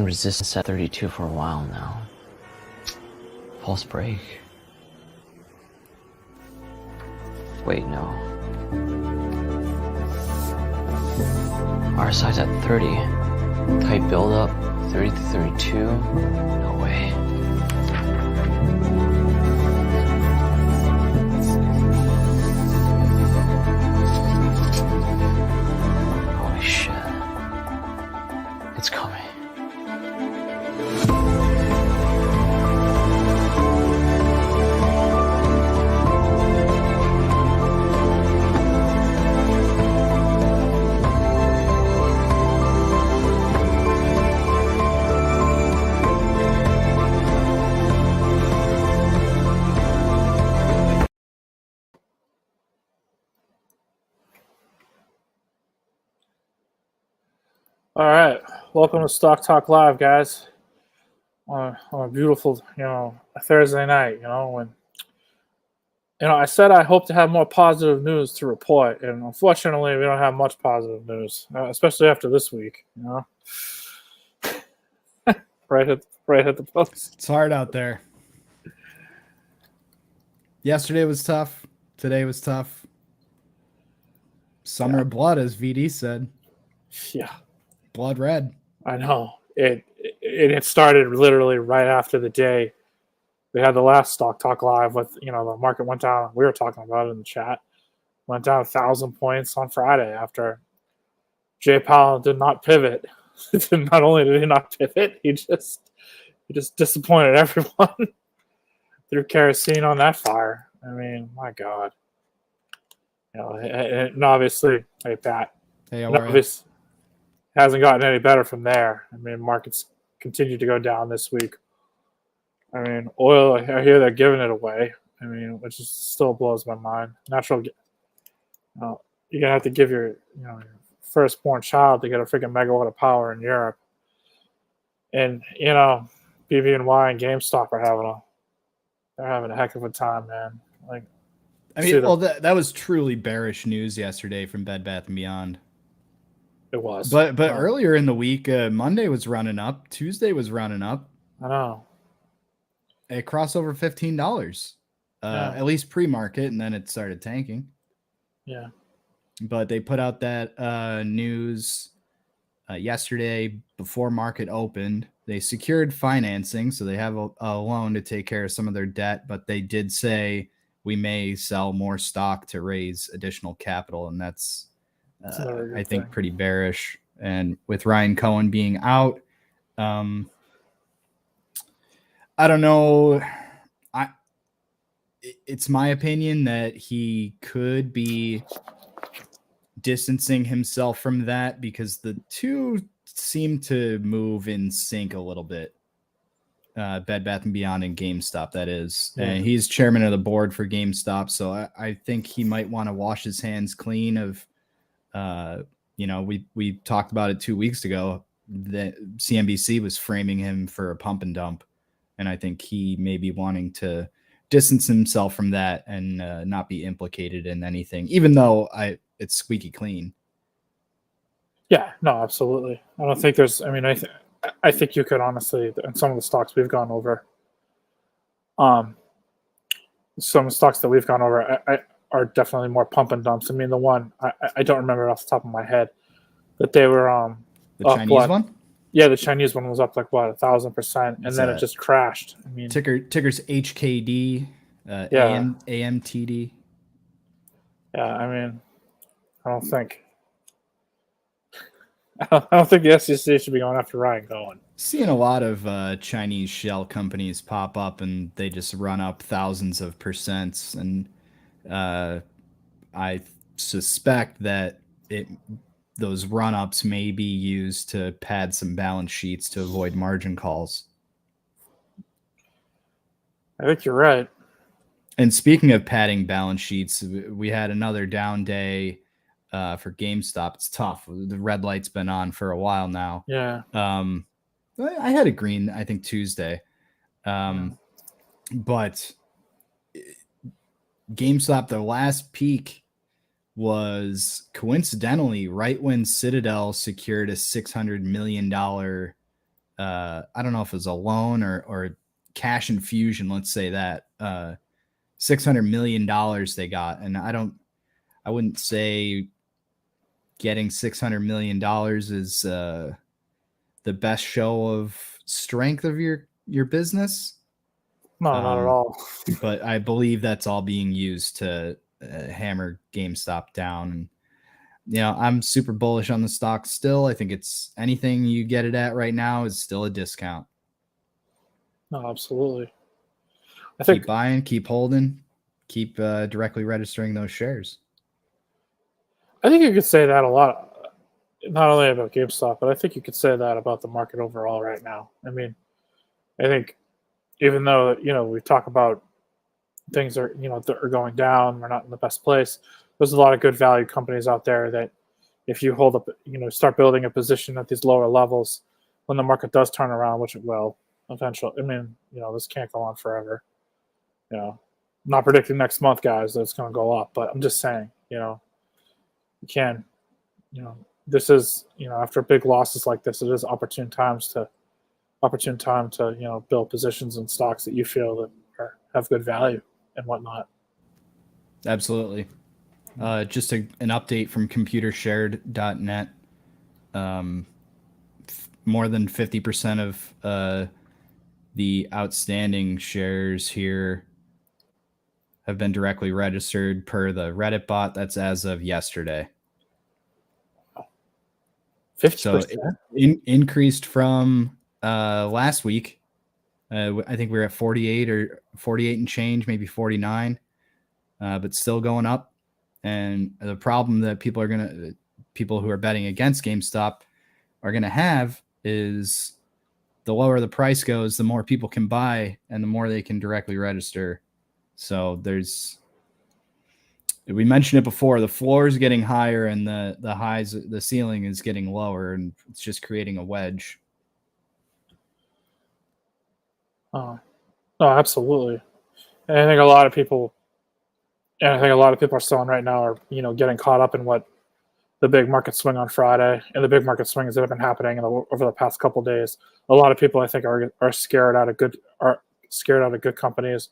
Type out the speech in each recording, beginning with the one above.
resistance at 32 for a while now. False break. Wait, no. RSI's at 30. Tight build up, 30 to 32. No way. Holy shit. It's coming. All right, welcome to Stock Talk Live, guys. On a beautiful, a Thursday night. When I said I hope to have more positive news to report, and unfortunately, we don't have much positive news, especially after this week. right at the post. It's hard out there. Yesterday was tough. Today was tough. Summer of blood, as VD said. Yeah. Blood red. I know. It started literally right after the day we had the last Stock Talk Live with, the market went down. We were talking about it in the chat. Went down 1,000 points on Friday after Jay Powell did not pivot. Not only did he not pivot, he just disappointed everyone. Threw kerosene on that fire. I mean, my God. And obviously, hey, Pat. Hey, obviously, hasn't gotten any better from there. I mean, markets continue to go down this week. I mean, oil, I hear they're giving it away. I mean, which still blows my mind. You're going to have to give your firstborn child to get a freaking megawatt of power in Europe. And, BB&Y and GameStop are having a heck of a time, man. That was truly bearish news yesterday from Bed Bath & Beyond. It was. But earlier in the week, Monday was running up. Tuesday was running up. I know. It crossed over $15, at least pre-market, and then it started tanking. Yeah. But they put out that news yesterday before market opened. They secured financing, so they have a loan to take care of some of their debt, but they did say we may sell more stock to raise additional capital, and that's I think pretty bearish. And with Ryan Cohen being out, I don't know. It's my opinion that he could be distancing himself from that because the two seem to move in sync a little bit. Bed Bath & Beyond and GameStop, that is. Yeah. And he's chairman of the board for GameStop, so I think he might want to wash his hands clean of we talked about it 2 weeks ago that CNBC was framing him for a pump and dump. And I think he may be wanting to distance himself from that and not be implicated in anything, even though it's squeaky clean. Yeah, no, absolutely. I don't think there's, I think you could honestly, in some of the stocks we've gone over, some stocks that we've gone over are definitely more pump and dumps. I mean, the one, I don't remember off the top of my head, but they were the Chinese one? Yeah, the Chinese one was up 1,000%, and then it just crashed. I mean, ticker's HKD, AMTD. Yeah, I mean, I don't think the SEC should be going after Ryan Cohen. Seeing a lot of Chinese shell companies pop up, and they just run up thousands of percents, and I suspect that those run-ups may be used to pad some balance sheets to avoid margin calls. I think you're right. And speaking of padding balance sheets, we had another down day for GameStop. It's tough. The red light's been on for a while now. Yeah. I had a green, I think, Tuesday. But GameStop, their last peak was coincidentally right when Citadel secured a $600 million I don't know if it was a loan or cash infusion, let's say that, $600 million they got. And I wouldn't say getting $600 million is the best show of strength of your business. No, not at all. But I believe that's all being used to hammer GameStop down. And I'm super bullish on the stock still. I think it's anything you get it at right now is still a discount. No, absolutely. Keep buying, keep holding, keep directly registering those shares. I think you could say that a lot, not only about GameStop, but I think you could say that about the market overall right now. I mean, I think even though, we talk about things are, that are going down, we're not in the best place, there's a lot of good value companies out there that if you hold up, start building a position at these lower levels, when the market does turn around, which it will eventually. I mean, this can't go on forever. I'm not predicting next month, guys, that it's going to go up, but I'm just saying, you can, this is, after big losses like this, it is opportune time to, build positions in stocks that you feel that have good value and whatnot. Absolutely. Just an update from computershared.net. More than 50% of the outstanding shares here have been directly registered per the Reddit bot. That's as of yesterday. 50%? So it increased from last week. I think we were at 48 and change, maybe 49, but still going up. And the problem that people who are betting against GameStop are going to have is the lower the price goes, the more people can buy and the more they can directly register. So we mentioned it before, the floor is getting higher and the ceiling is getting lower, and it's just creating a wedge. Oh, absolutely. And I think a lot of people are selling right now are, getting caught up in what the big market swing on Friday and the big market swings that have been happening over the past couple of days. A lot of people, I think, are scared out of good companies,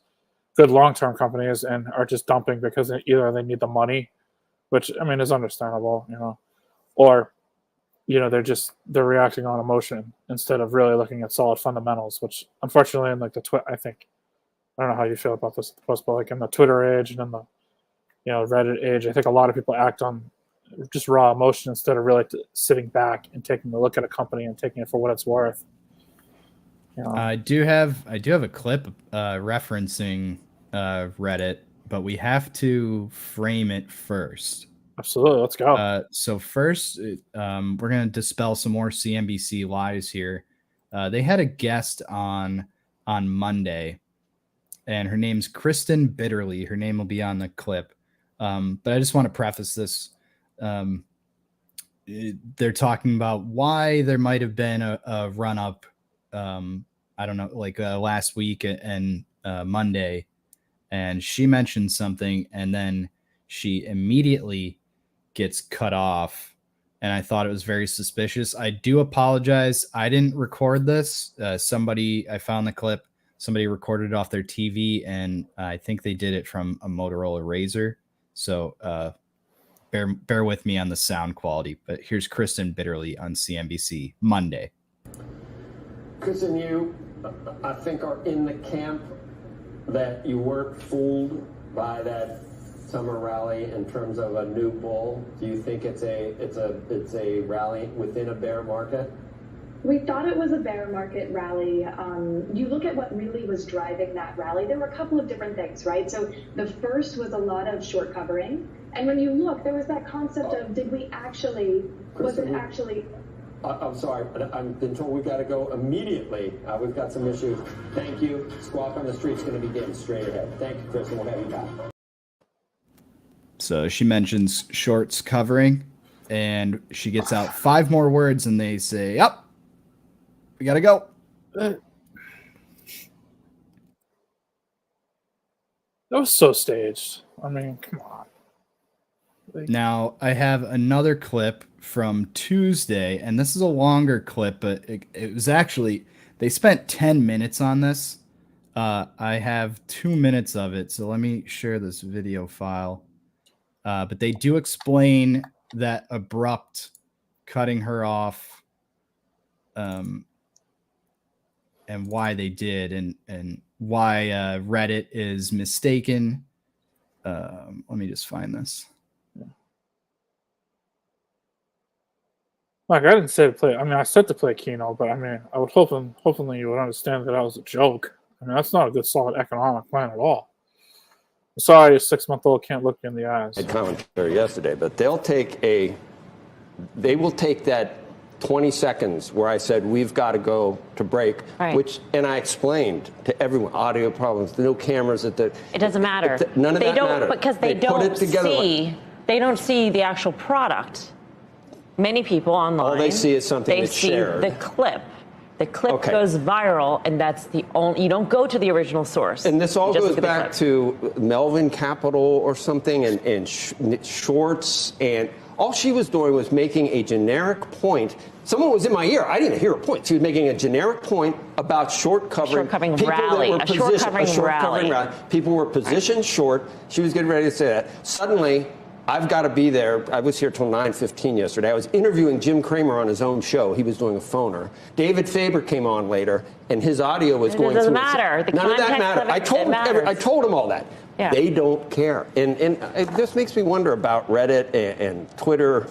good long-term companies, and are just dumping because either they need the money, which I mean is understandable, or they're reacting on emotion instead of really looking at solid fundamentals, which unfortunately in like I don't know how you feel about this post, but like in the Twitter age and in the Reddit age, I think a lot of people act on just raw emotion instead of really sitting back and taking a look at a company and taking it for what it's worth. I do have a clip referencing Reddit, but we have to frame it first. Absolutely, let's go. So first, we're going to dispel some more CNBC lies here. They had a guest on Monday, and her name's Kristen Bitterly. Her name will be on the clip. But I just want to preface this. They're talking about why there might have been a run up. I don't know, like last week and Monday, and she mentioned something, and then she immediately gets cut off, and I thought it was very suspicious. I do apologize. I didn't record this. I found the clip. Somebody recorded it off their TV, and I think they did it from a Motorola Razr. So bear with me on the sound quality. But here's Kristen Bitterly on CNBC Monday. Kristen, you, I think, are in the camp that you weren't fooled by that summer rally in terms of a new bull. Do you think it's a rally within a bear market? We thought it was a bear market rally. You look at what really was driving that rally, there were a couple of different things, right? So the first was a lot of short covering. And when you look, there was that concept of, did we actually, Kristen, was it actually... I'm sorry, I've been told we've got to go immediately. We've got some issues. Thank you. Squawk on the Street's going to begin straight ahead. Thank you, Kristen. We'll have you back. So she mentions shorts covering, and she gets out 5 more words, and they say, "Yep, we got to go." That was so staged. I mean, come on. Now, I have another clip from Tuesday, and this is a longer clip, but it was actually, they spent 10 minutes on this. I have 2 minutes of it, so let me share this video file. But they do explain that abrupt cutting her off, and why they did, and why Reddit is mistaken. Let me just find this. Like, I didn't say to play. I mean, I said to play Keno, but I mean, I would hopefully you would understand that was a joke. I mean, that's not a good, solid economic plan at all. I'm sorry, a 6-month-old can't look you in the eyes. Had commentary yesterday, but they will take that 20 seconds where I said we've got to go to break, right. And I explained to everyone audio problems, no cameras at the. It doesn't matter. None of that mattered. Because they don't see the actual product. Many people online, all they see is something that's shared. They see the clip. The clip goes viral, and that's the only. You don't go to the original source. And this all goes back to Melvin Capital or something, and shorts, and all she was doing was making a generic point. Someone was in my ear. I didn't hear a point. She was making a generic point about short covering rally. A short covering rally. People were positioned short. She was getting ready to say that. Suddenly, I've got to be there. I was here till 9:15 yesterday. I was interviewing Jim Cramer on his own show. He was doing a phoner. David Faber came on later, and his audio was going through. It doesn't matter. None of that mattered. I told him all that. Yeah. They don't care. And it just makes me wonder about Reddit and Twitter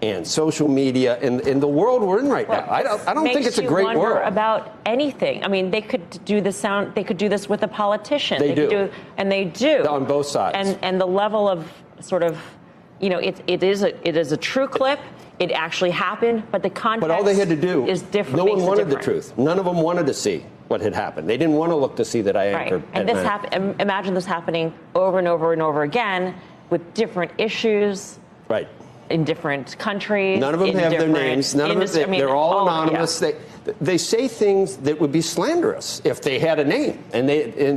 and social media and the world we're in right now. I don't think it's a great world. About anything. I mean, they could do this with a politician. They do. And they do. On both sides. And the level of sort of, it is a true clip. It actually happened, but the context but all they had to do is different. No one wanted the truth. None of them wanted to see what had happened. They didn't want to look to see that I anchored. Right. And imagine this happening over and over and over again with different issues. Right. In different countries. None of them have their names. None of them. They're all anonymous. Yeah. They say things that would be slanderous if they had a name,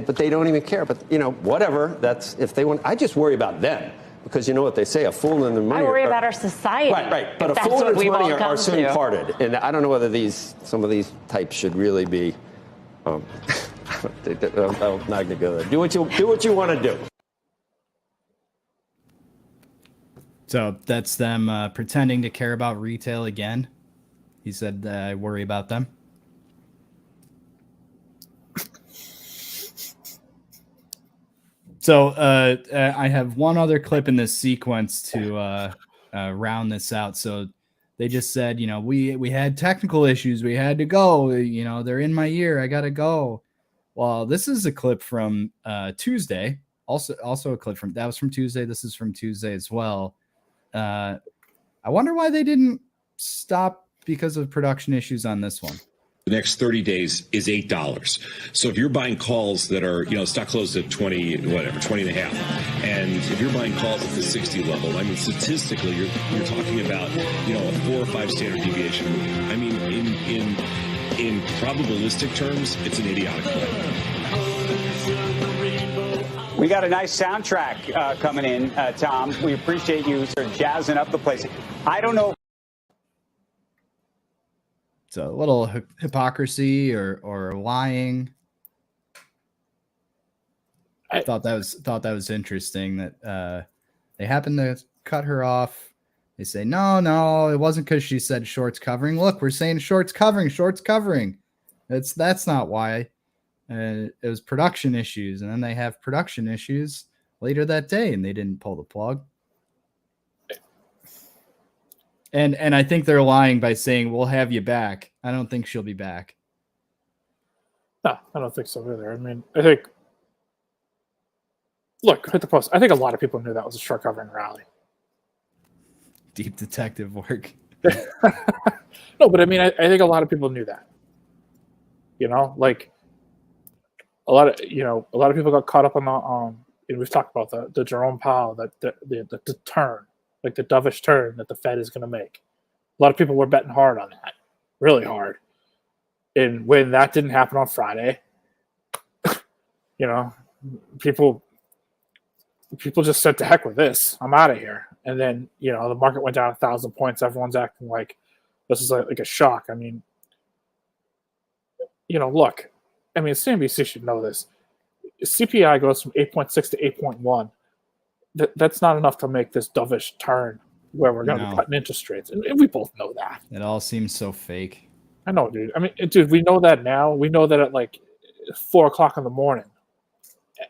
but they don't even care. But whatever. That's if they want. I just worry about them. Because you know what they say, a fool and their money. I worry about our society. Right. But a fool and his money are soon parted. And I don't know whether some of these types should really be. I'm not going to go there. Do what you want to do. So that's them pretending to care about retail again. He said, I worry about them. So I have one other clip in this sequence to round this out. So they just said, we had technical issues. We had to go. They're in my ear. I got to go. Well, this is a clip from Tuesday. Also a clip that was from Tuesday. This is from Tuesday as well. I wonder why they didn't stop because of production issues on this one. The next 30 days is $8. So if you're buying calls that are, stock closed at 20 and a half, and if you're buying calls at the 60 level, I mean, statistically, you're talking about, a 4 or 5 standard deviation. I mean, in probabilistic terms, it's an idiotic play. We got a nice soundtrack coming in, Tom. We appreciate you sort of jazzing up the place. I don't know. It's a little hypocrisy or lying. I thought that was interesting that they happened to cut her off. They say no, it wasn't because she said shorts covering. Look, we're saying shorts covering. That's not why. It was production issues, and then they have production issues later that day, and they didn't pull the plug. And I think they're lying by saying we'll have you back. I don't think she'll be back. No, I don't think so either. I mean, I think. Look, hit the post. I think a lot of people knew that was a short covering rally. Deep detective work. No, but I mean, I think a lot of people knew that. Like a lot of people got caught up on the. We've talked about the Jerome Powell, the turn. Like the dovish turn that the Fed is going to make. A lot of people were betting hard on that, really hard. And when that didn't happen on Friday, people just said, to heck with this. I'm out of here. and then the market went down 1,000 points. Everyone's acting like this is like a shock. I mean, look, I mean, CNBC should know this. CPI goes from 8.6 to 8.1. That's not enough to make this dovish turn where we're going to be cutting interest rates, and we both know that. It all seems so fake. I know, dude. I mean, dude, we know that now. We know that at like 4 o'clock in the morning,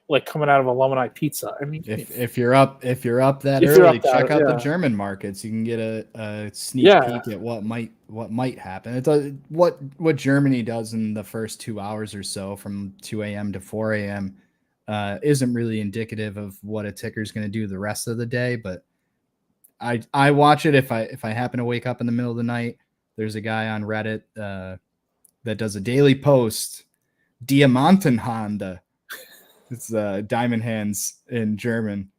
like coming out of Alumni Pizza. I mean, if you're up that If you're early, up that- check out the yeah. German markets. You can get a sneak Yeah. peek at what might happen. It does what Germany does in the first 2 hours or so, from 2 a.m. to 4 a.m. Isn't really indicative of what a ticker is going to do the rest of the day. But I watch it if I happen to wake up in the middle of the night. There's a guy on Reddit that does a daily post, Diamantenhande. It's diamond hands in German.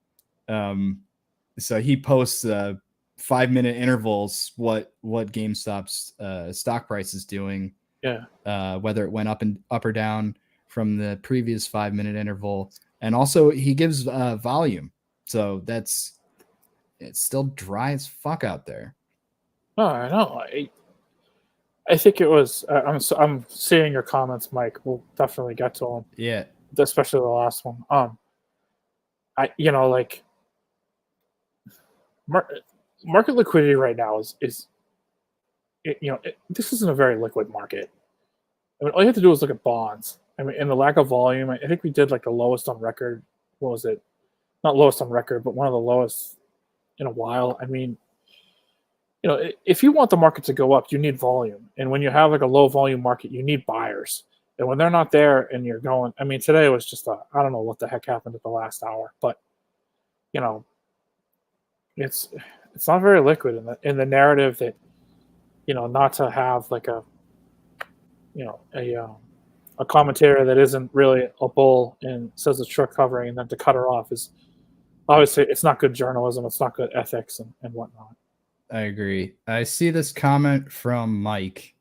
So he posts 5-minute intervals what GameStop's stock price is doing. Yeah. Whether it went up or down from the previous 5-minute interval, and also he gives volume. So it's still dry as fuck out there. No, I know. I think it was. I'm seeing your comments, Mike. We'll definitely get to them. Yeah. Especially the last one. Market liquidity right now is this isn't a very liquid market. I mean, all you have to do is look at bonds. I mean, and the lack of volume. I think we did like the lowest on record. What was it? Not lowest on record, but one of the lowest in a while. I mean, if you want the market to go up, you need volume. And when you have like a low volume market, you need buyers. And when they're not there and you're going, I mean, today was just I don't know what the heck happened at the last hour, but it's not very liquid in the narrative that, not to have like a commentator that isn't really a bull and says it's short covering, and then to cut her off is obviously it's not good journalism. It's not good ethics and whatnot. I agree. I see this comment from Mike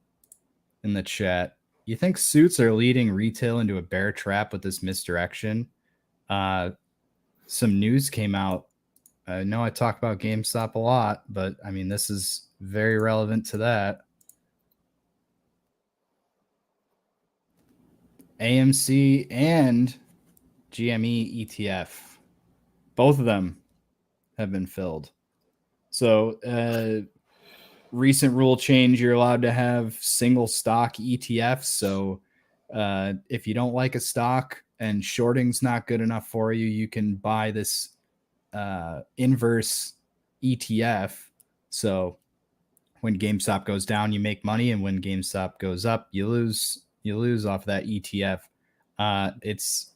in the chat. You think suits are leading retail into a bear trap with this misdirection? Some news came out. I know I talk about GameStop a lot, but I mean, this is very relevant to that. AMC and GME ETF, both of them have been filled. So recent rule change, you're allowed to have single stock ETFs. So if you don't like a stock and shorting's not good enough for you, you can buy this inverse ETF. So when GameStop goes down, you make money, and when GameStop goes up, you lose off that ETF. It's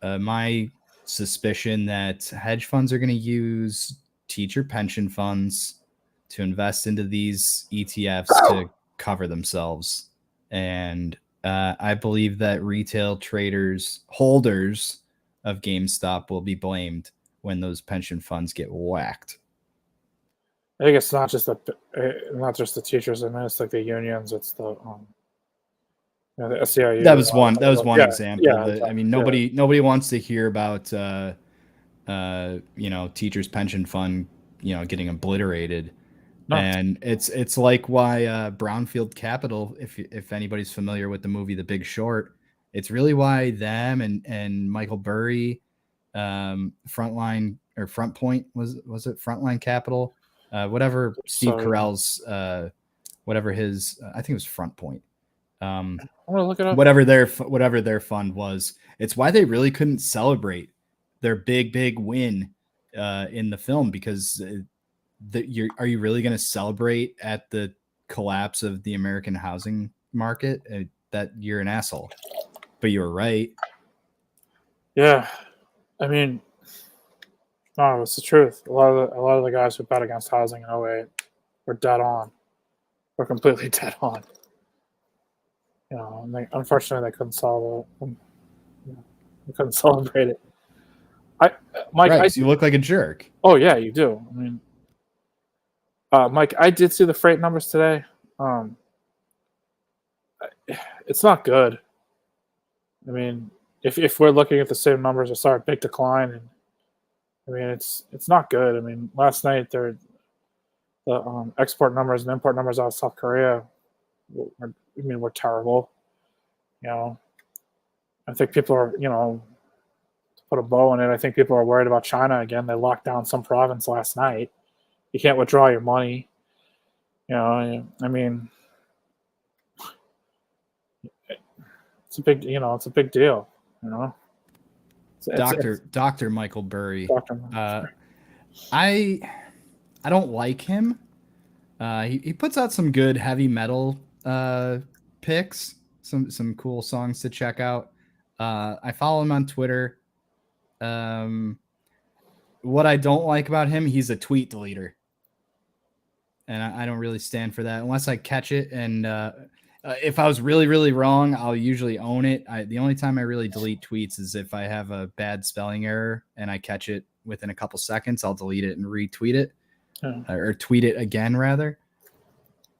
my suspicion that hedge funds are going to use teacher pension funds to invest into these ETFs to cover themselves. And I believe that retail traders, holders of GameStop, will be blamed when those pension funds get whacked. I think it's not just the teachers. I mean, it's like the unions. It's the the SEIU. That was one example. Yeah, I mean, nobody wants to hear about teachers' pension fund getting obliterated. No. And it's like why Brownfield Capital, if anybody's familiar with the movie The Big Short, it's really why them and Michael Burry, Frontline or Front Point, was it Frontline Capital, whatever Steve Carell's whatever his I think it was Front Point. I'm gonna look it up. Whatever their fund was, it's why they really couldn't celebrate their big win in the film, because are you really going to celebrate at the collapse of the American housing market? That you're an asshole, but you were right. Yeah, I mean, no, it's the truth. A lot of the guys who bet against housing in 08 were dead on. We're completely dead on. And unfortunately, they couldn't solve it. They couldn't celebrate it. Mike, right, you look like a jerk. Oh yeah, you do. I mean, Mike, I did see the freight numbers today. It's not good. I mean, if we're looking at the same numbers, I saw a big decline I mean, it's not good. I mean, last night the export numbers and import numbers out of South Korea were terrible. You know, I think people are, to put a bow in it, I think people are worried about China again. They locked down some province last night. You can't withdraw your money. I mean, it's a big, it's a big deal. Dr. Michael Burry. Dr. I don't like him. He puts out some good heavy metal picks, some cool songs to check out. I follow him on Twitter. What I don't like about him, he's a tweet deleter. And I don't really stand for that unless I catch it. And if I was really, really wrong, I'll usually own it. The only time I really delete tweets is if I have a bad spelling error and I catch it within a couple seconds, I'll delete it and retweet it or tweet it again, rather.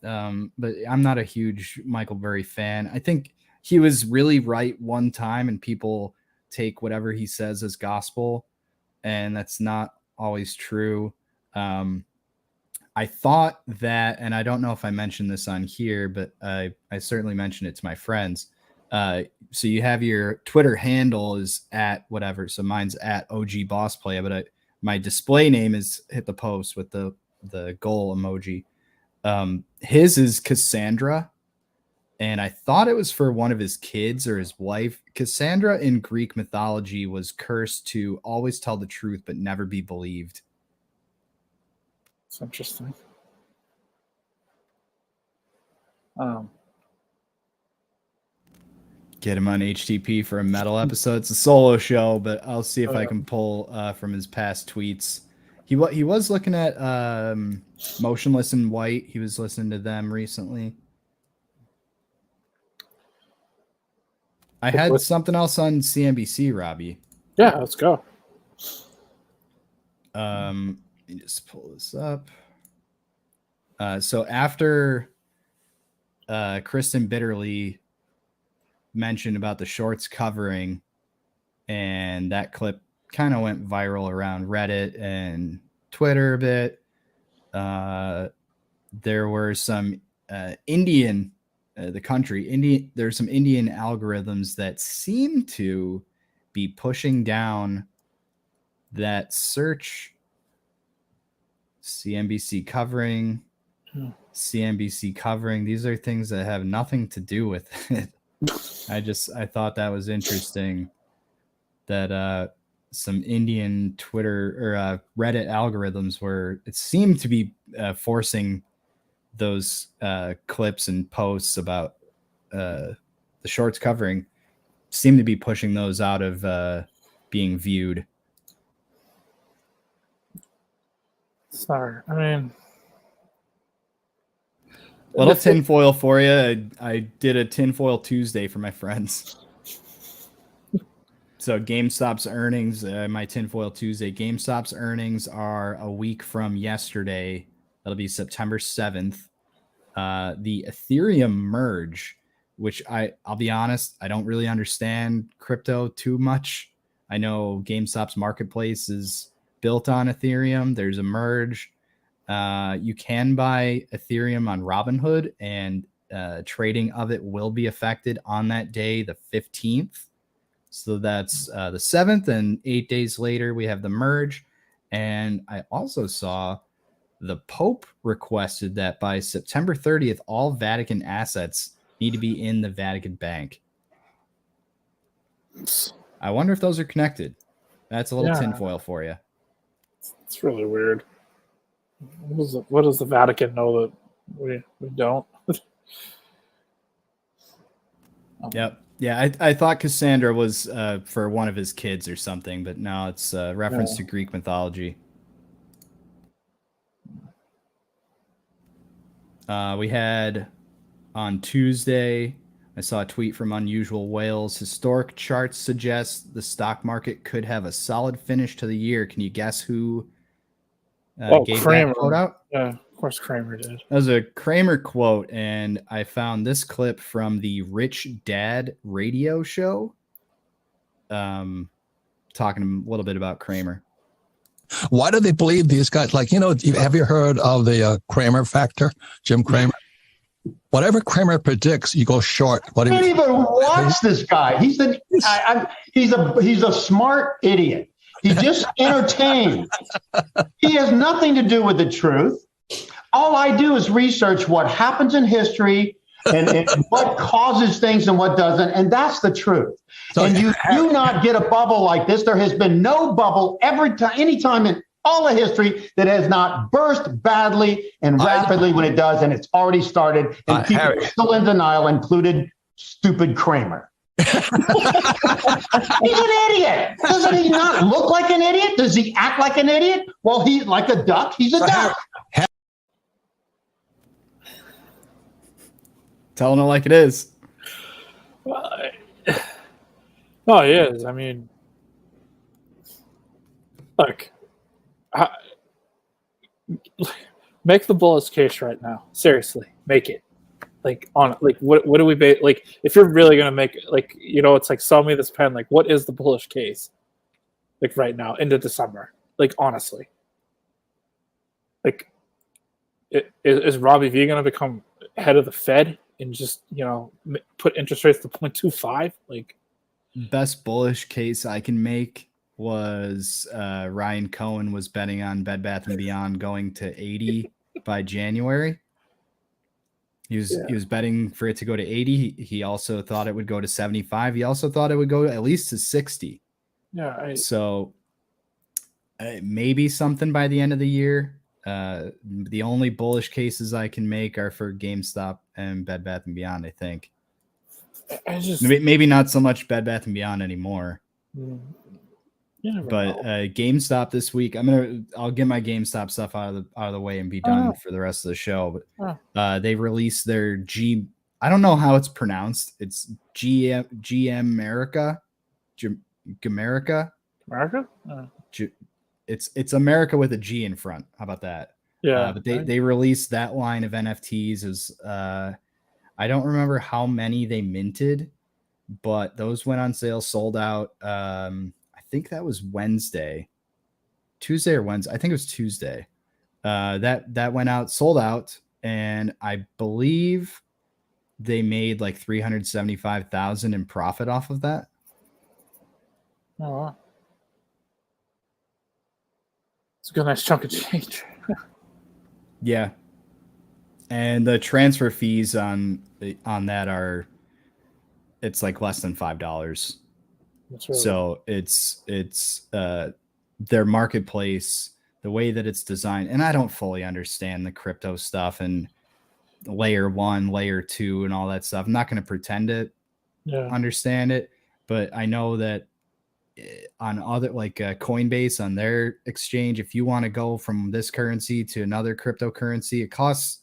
But I'm not a huge Michael Burry fan. I think he was really right one time and people take whatever he says as gospel, and that's not always true. I thought that, and I don't know if I mentioned this on here, but I certainly mentioned it to my friends. So you have your Twitter handle is at whatever. So mine's at OG Boss Play, but my display name is hit the post with the goal emoji. His is Cassandra, and I thought it was for one of his kids or his wife. Cassandra in Greek mythology was cursed to always tell the truth but never be believed. It's interesting. Get him on HTP for a metal episode. It's a solo show, but I'll see if I can pull from his past tweets. He was looking at Motionless in White. He was listening to them recently. I had something else on CNBC, Robbie. Yeah, let's go. Let me just pull this up. So after Kristen Bitterly mentioned about the shorts covering, and that clip kind of went viral around Reddit and Twitter a bit. There were some Indian there's some Indian algorithms that seem to be pushing down that search. CNBC covering. These are things that have nothing to do with it. I thought that was interesting that some Indian Twitter or Reddit algorithms it seemed to be forcing those clips and posts about the shorts covering, seem to be pushing those out of being viewed. Sorry, I mean, little tinfoil for you. I did a tinfoil Tuesday for my friends. So GameStop's earnings, my tinfoil Tuesday, GameStop's earnings are a week from yesterday. That'll be September 7th. The Ethereum merge, which I'll be honest, I don't really understand crypto too much. I know GameStop's marketplace is built on Ethereum. There's a merge. You can buy Ethereum on Robinhood, and trading of it will be affected on that day, the 15th. So that's the 7th, and 8 days later, we have the merge. And I also saw the Pope requested that by September 30th, all Vatican assets need to be in the Vatican Bank. I wonder if those are connected. That's a little tinfoil for you. It's really weird. What does the Vatican know that we don't? Yep. Yeah, I thought Cassandra was for one of his kids or something, but no, it's a reference to Greek mythology. We had on Tuesday, I saw a tweet from Unusual Whales. Historic charts suggest the stock market could have a solid finish to the year. Can you guess who gave Kramer. that quote out? Yeah, of course Kramer did. That was a Kramer quote, and I found this clip from the Rich Dad radio show, talking a little bit about Kramer. Why do they believe these guys? Like, have you heard of the Kramer factor, Jim Kramer? Whatever Kramer predicts, you go short. I can't even watch this guy. He's a smart idiot. He just entertains. He has nothing to do with the truth. All I do is research what happens in history and what causes things and what doesn't, and that's the truth. So, and you do not get a bubble like this. There has been no bubble any time in all of history that has not burst badly and rapidly when it does, and it's already started. And people are still in denial, included stupid Kramer. He's an idiot. Doesn't he not look like an idiot? Does he act like an idiot? Well, he's like a duck. He's a duck. Telling it like it is. No, he is. I mean, look, make the bullish case right now. Seriously, make it. What do we base? Like, if you're really gonna make it's like sell me this pen. Like, what is the bullish case? Like right now into December. Like honestly, like, is Robbie V gonna become head of the Fed and just put interest rates to 0.25? Like, best bullish case I can make was Ryan Cohen was betting on Bed Bath & Beyond going to 80 by January. He was betting for it to go to 80. He also thought it would go to 75. He also thought it would go at least to 60. Yeah. So maybe something by the end of the year. The only bullish cases I can make are for GameStop and Bed Bath & Beyond, I think. Maybe not so much Bed Bath & Beyond anymore. But GameStop this week, I'll get my GameStop stuff out of the way and be done for the rest of the show. But they released their I don't know how it's pronounced. It's GM America, Gamerica. America. It's America with a G in front. How about that? Yeah. But they released that line of NFTs as I don't remember how many they minted, but those went on sale, sold out. I think that was Tuesday or Wednesday. I think it was Tuesday. That went out, sold out, and I believe they made like $375,000 in profit off of that. Oh, wow. It's a good, nice chunk of change. Yeah, and the transfer fees on that it's like less than $5. Right. So it's their marketplace, the way that it's designed, and I don't fully understand the crypto stuff and layer 1, layer 2, and all that stuff. I'm not going to pretend to understand it, but I know that on other Coinbase, on their exchange, if you want to go from this currency to another cryptocurrency, it costs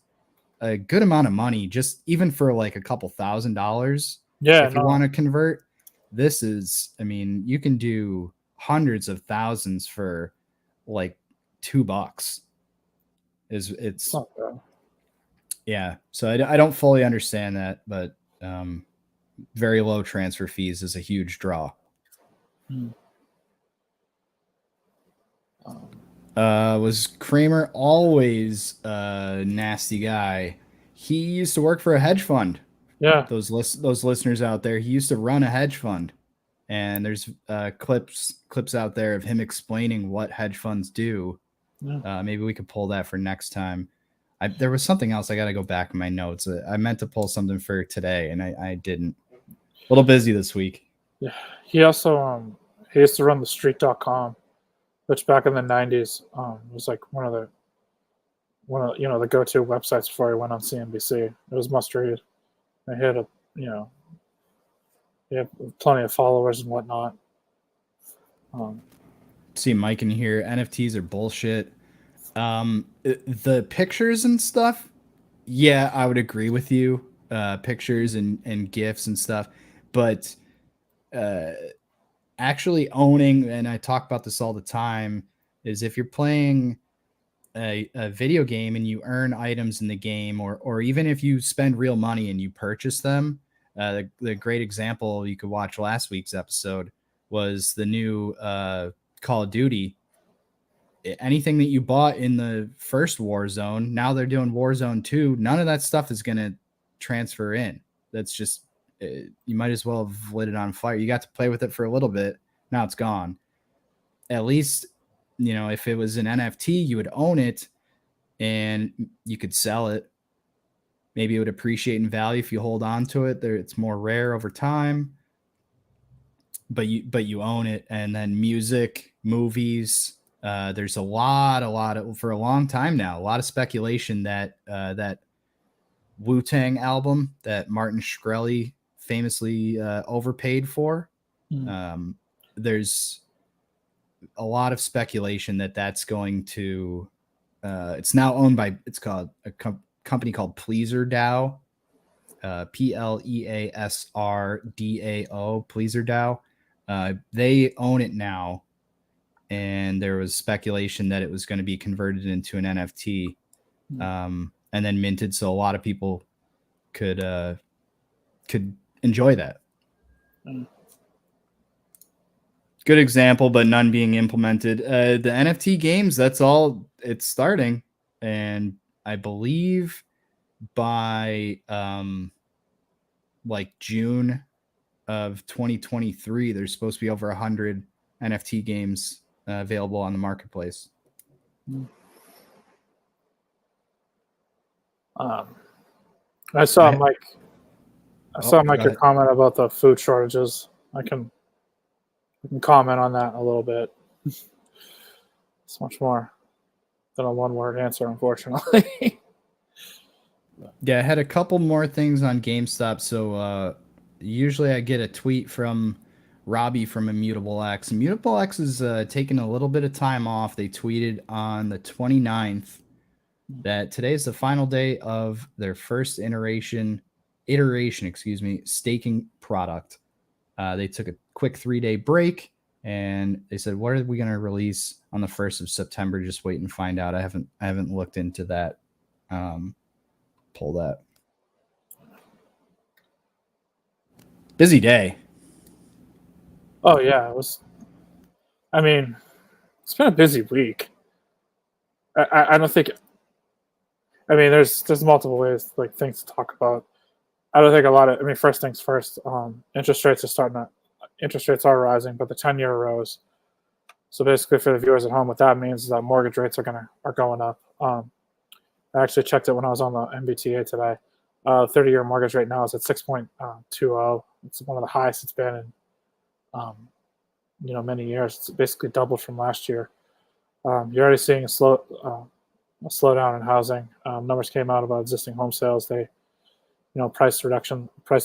a good amount of money, just even for like a couple $1,000. If you want to convert. This is, you can do hundreds of thousands for like $2. It's yeah. So I don't fully understand that, but very low transfer fees is a huge draw. Was Kramer always a nasty guy? He used to work for a hedge fund. Yeah, those listeners out there, he used to run a hedge fund, and there's clips out there of him explaining what hedge funds do. Maybe we could pull that for next time. There was something else I got to go back in my notes. I meant to pull something for today, and I didn't. A little busy this week. Yeah, he also he used to run the Street.com, which back in the 90s was like one of the go-to websites before he went on CNBC. It was must read. He had he had plenty of followers and whatnot. See Mike in here. NFTs are bullshit. The pictures and stuff. Yeah, I would agree with you. Pictures and GIFs and stuff, but actually owning, and I talk about this all the time, is if you're playing a video game and you earn items in the game, or even if you spend real money and you purchase them, the great example you could watch last week's episode was the new Call of Duty. anything that you bought in the first Warzone, now they're doing Warzone 2. None of that stuff is going to transfer in. That's just, you might as well have lit it on fire. You got to play with it for a little bit. Now it's gone. At least, if it was an NFT, you would own it and you could sell it. Maybe it would appreciate in value if you hold on to it. It's more rare over time, but you own it. And then music, movies, there's a lot of, for a long time now, a lot of speculation that that Wu-Tang album that Martin Shkreli famously overpaid for. There's a lot of speculation that that's going to, it's now owned by, it's called a company called Pleaser DAO, PLEASRDAO, Pleaser DAO. They own it now, and there was speculation that it was going to be converted into an NFT, and then minted, so a lot of people could enjoy that. Good example, but none being implemented. The NFT games, that's all it's starting, and I believe by like June of 2023, there's supposed to be over 100 NFT games available on the marketplace. I saw Mike your comment about the food shortages. I can comment on that a little bit. It's much more than a one-word answer, unfortunately. Yeah, I had a couple more things on GameStop. So usually I get a tweet from Robbie from Immutable X. Immutable X is taking a little bit of time off. They tweeted on the 29th that today is the final day of their first iteration, staking product. They took a quick 3-day break, and they said, "What are we going to release on the 1st of September?" Just wait and find out. I haven't looked into that. Pull that. Busy day. Oh yeah, it was. I mean, it's been a busy week. I don't think. I mean, there's multiple ways, like, things to talk about. I don't think a lot of. I mean, first things first. Interest rates are rising, but the 10-year rose. So basically, for the viewers at home, what that means is that mortgage rates are going up. I actually checked it when I was on the MBTA today. 30-year mortgage rate now is at 6.20. It's one of the highest it's been in many years. It's basically doubled from last year. You're already seeing a slowdown in housing. Numbers came out about existing home sales. Prices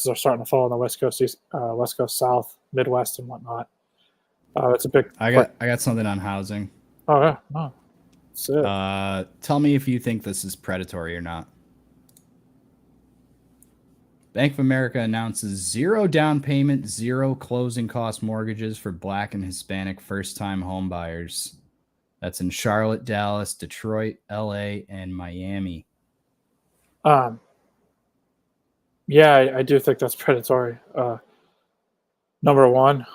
are starting to fall on the West Coast, East, West Coast, South, Midwest, and whatnot. It's a big. I got something on housing. Oh yeah, no. That's it. Tell me if you think this is predatory or not. Bank of America announces 0 down payment, 0 closing cost mortgages for Black and Hispanic first-time home buyers. That's in Charlotte, Dallas, Detroit, LA, and Miami. Yeah, I do think that's predatory. Number one,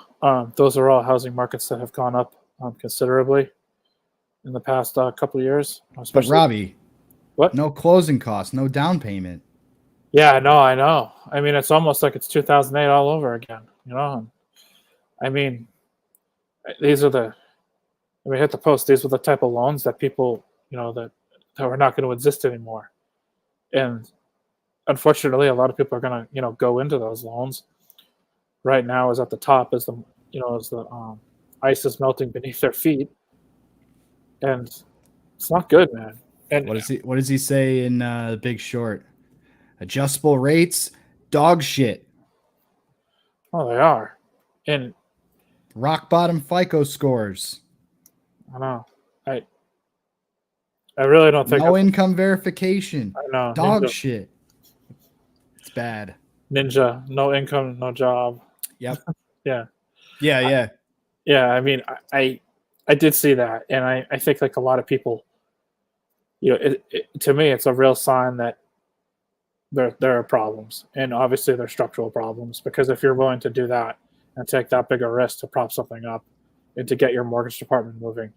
those are all housing markets that have gone up considerably in the past couple of years. But Robbie, what? No closing costs, no down payment. Yeah, I know. I mean, it's almost like it's 2008 all over again. I mean, hit the post. These were the type of loans that people, that were not going to exist anymore, and unfortunately, a lot of people are going to, go into those loans. Right now, is at the top as the ice is melting beneath their feet, and it's not good, man. And what does he say in The Big Short? Adjustable rates, dog shit. Oh, they are, and rock bottom FICO scores. I know. I really don't think no income verification. I know. Dog shit. It's bad. Ninja, no income, no job. Yep. Yeah. I mean, I did see that, and I think, like, a lot of people, to me, it's a real sign that there are problems, and obviously they're structural problems, because if you're willing to do that and take that big a risk to prop something up and to get your mortgage department moving,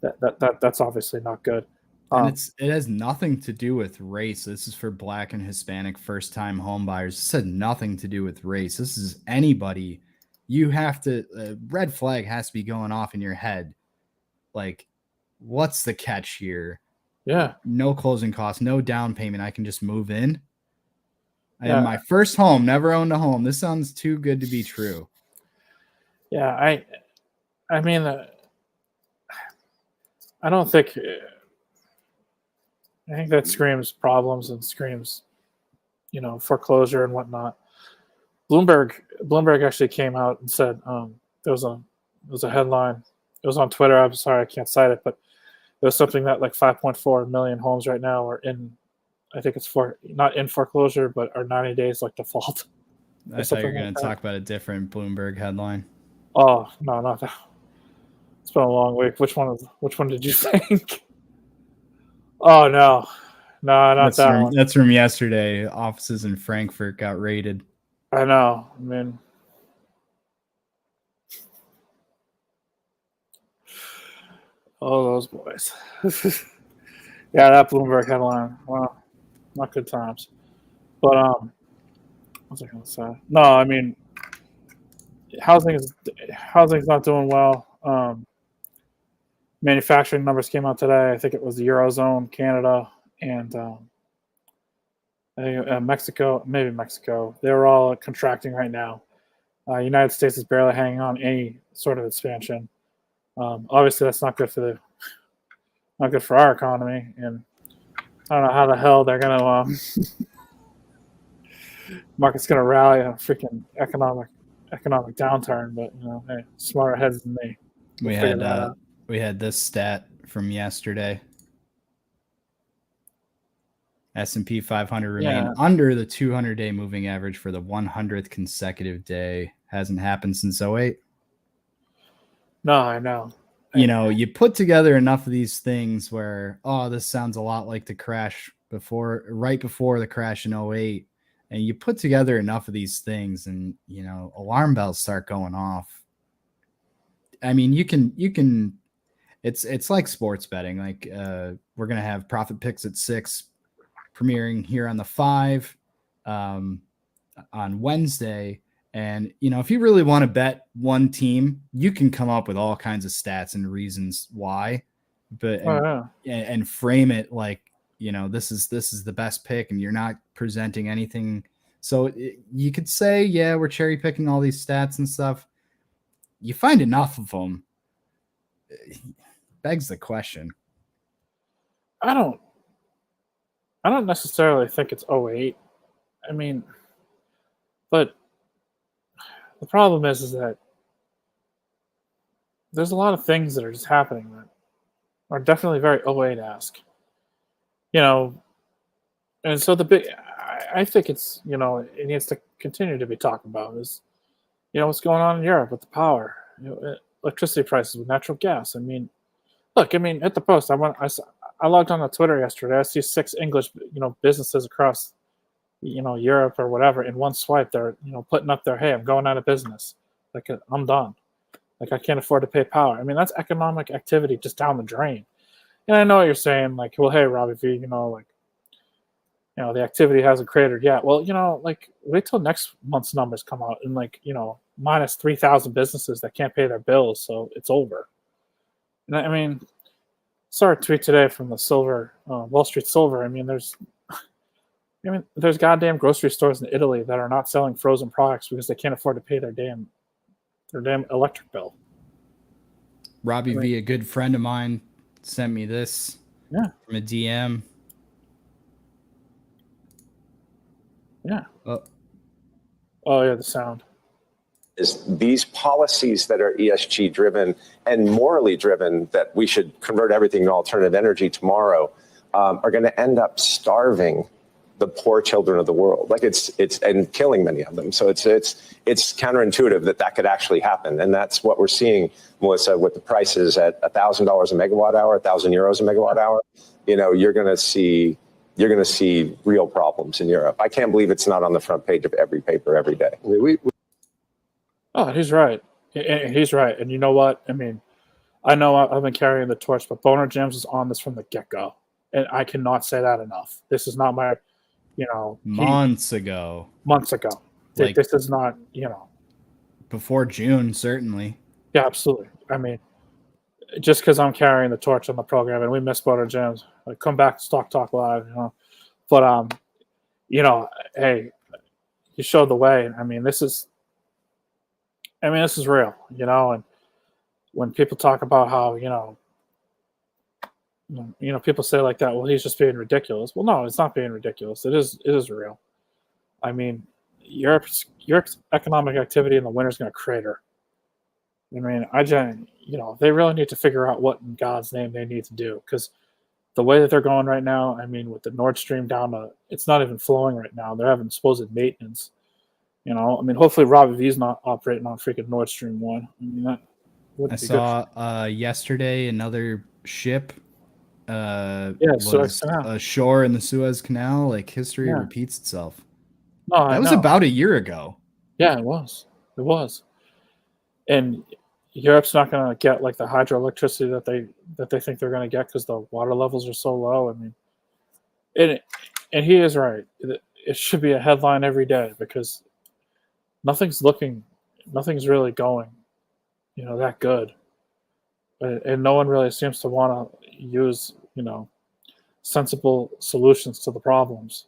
that's obviously not good. And it has nothing to do with race. This is for Black and Hispanic first-time home buyers. This had nothing to do with race. This is anybody. You have to red flag has to be going off in your head. Like, what's the catch here? Yeah. No closing costs, no down payment. I can just move in. I have my first home, never owned a home. This sounds too good to be true. Yeah, I mean, I don't think. I think that screams problems and screams, foreclosure and whatnot. Bloomberg actually came out and said there was a headline. It was on Twitter. I'm sorry, I can't cite it, but it was something that like 5.4 million homes right now are in. I think it's not in foreclosure, but are 90 days like default. I thought you were going to talk about a different Bloomberg headline. Oh no, not that. It's been a long week. Which one did you think? Oh no, not that one. That's from yesterday. Offices in Frankfurt got raided. I know. I mean, oh, those boys. Yeah, that Bloomberg headline. Wow, not good times. But what was I going to say? No, I mean, housing's not doing well. Manufacturing numbers came out today. I think it was the Eurozone, Canada, and I think Mexico. Maybe Mexico. They're all contracting right now. United States is barely hanging on any sort of expansion. Obviously, that's not good for our economy, and I don't know how the hell they're gonna market's gonna rally on a freaking economic downturn. But hey, smarter heads than me. We had this stat from yesterday. S&P 500 remained under the 200-day moving average for the 100th consecutive day. Hasn't happened since 2008. No, I know. You put together enough of these things where, this sounds a lot like the crash right before the crash in 2008. And you put together enough of these things and, alarm bells start going off. I mean, you can, it's like sports betting. Like, we're going to have profit picks at 6 premiering here on the 5 on Wednesday. And, if you really want to bet one team, you can come up with all kinds of stats and reasons why, but and frame it like, this is the best pick and you're not presenting anything. So you could say, yeah, we're cherry picking all these stats and stuff. You find enough of them. Begs the question. I don't necessarily think it's 2008. I mean, but the problem is that there's a lot of things that are just happening that are definitely very 08-esque. And so I think it's, it needs to continue to be talked about is, what's going on in Europe with the power, electricity prices with natural gas. I mean, look, at the Post, I logged on to Twitter yesterday. I see 6 English, businesses across, Europe or whatever. In one swipe, they're, putting up their, hey, I'm going out of business. Like, I'm done. Like, I can't afford to pay power. I mean, that's economic activity just down the drain. And I know what you're saying, like, well, hey, Robbie V, the activity hasn't cratered yet. Well, wait till next month's numbers come out and minus 3,000 businesses that can't pay their bills. So it's over. And I mean, saw a tweet today from the Wall Street Silver. I mean, there's goddamn grocery stores in Italy that are not selling frozen products because they can't afford to pay their damn electric bill. Robbie V, a good friend of mine, sent me this from a DM. Yeah. Oh yeah, the sound. Is these policies that are ESG driven and morally driven that we should convert everything to alternative energy tomorrow are going to end up starving the poor children of the world. Like it's and killing many of them. So it's counterintuitive that could actually happen. And that's what we're seeing, Melissa, with the prices at $1,000 a megawatt hour, 1,000 euros a megawatt hour. You're going to see real problems in Europe. I can't believe it's not on the front page of every paper every day. Oh, he's right. He's right. And you know what? I mean, I know I've been carrying the torch, but Boner Jams was on this from the get-go, and I cannot say that enough. This is not my, months ago. Months ago. Like, this is not, before June, certainly. Yeah, absolutely. I mean, just because I'm carrying the torch on the program, and we miss Boner Jams, like, come back to Stock Talk Live, But hey, you showed the way. I mean, this is real, and when people talk about how, people say like that, well, he's just being ridiculous. Well, no, it's not being ridiculous. It is real. I mean, Europe's economic activity in the winter is going to crater. I mean, they really need to figure out what in God's name they need to do, because the way that they're going right now, I mean, with the Nord Stream down it's not even flowing right now. They're having supposed maintenance. Hopefully Robbie V's not operating on freaking Nord Stream 1. I mean, that wouldn't be good. I saw yesterday another ship was ashore in the Suez Canal. Like, history repeats itself. No, that was about a year ago. Yeah, it was. It was. And Europe's not going to get like the hydroelectricity that they think they're going to get because the water levels are so low. I mean, and he is right. It should be a headline every day, because nothing's really going, that good. And no one really seems to want to use, sensible solutions to the problems.